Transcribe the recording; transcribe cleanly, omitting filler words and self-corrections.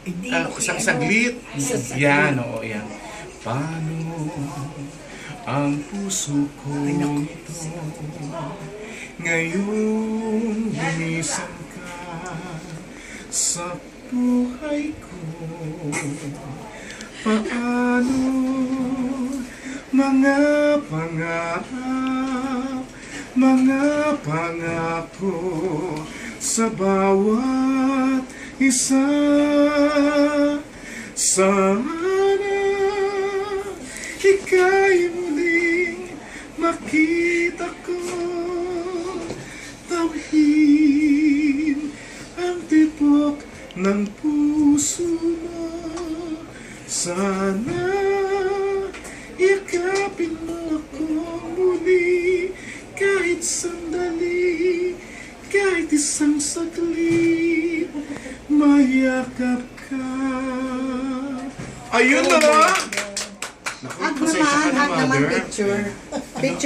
isang saglit. Yan, oo, yan. Paano ang puso ko ito ngayon lumisan ka sa buhay ko? Paano mga pangarap, mga pangako sa bawat isa? Sana ika'y muling makita ko, tawhin ang tibok ng puso mo. Sana yakapin mo ako muli, kahit sandali, kahit isang saglit, mayakap ka. Ayun na! Naku, pasensya ka na, Hug naman mother. picture. Picture.